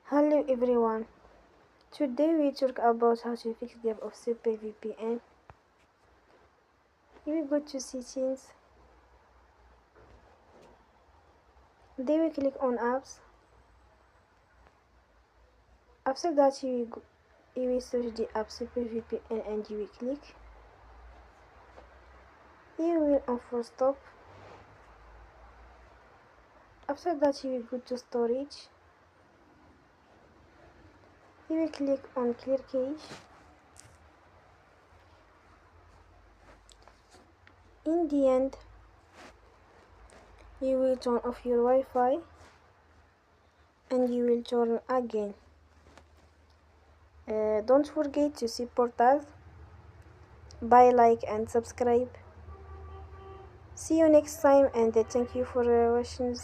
Hello everyone. Today we talk about how to fix the app of SuperVpn. You will go to settings. Then we click on apps. After that you will search the app SuperVpn and you will click. You will on full stop. After that you will go to storage. You will click on clear cache. In the end, you will turn off your Wi-Fi and you will turn again. Don't forget to support us by like and subscribe. See you next time and thank you for watching.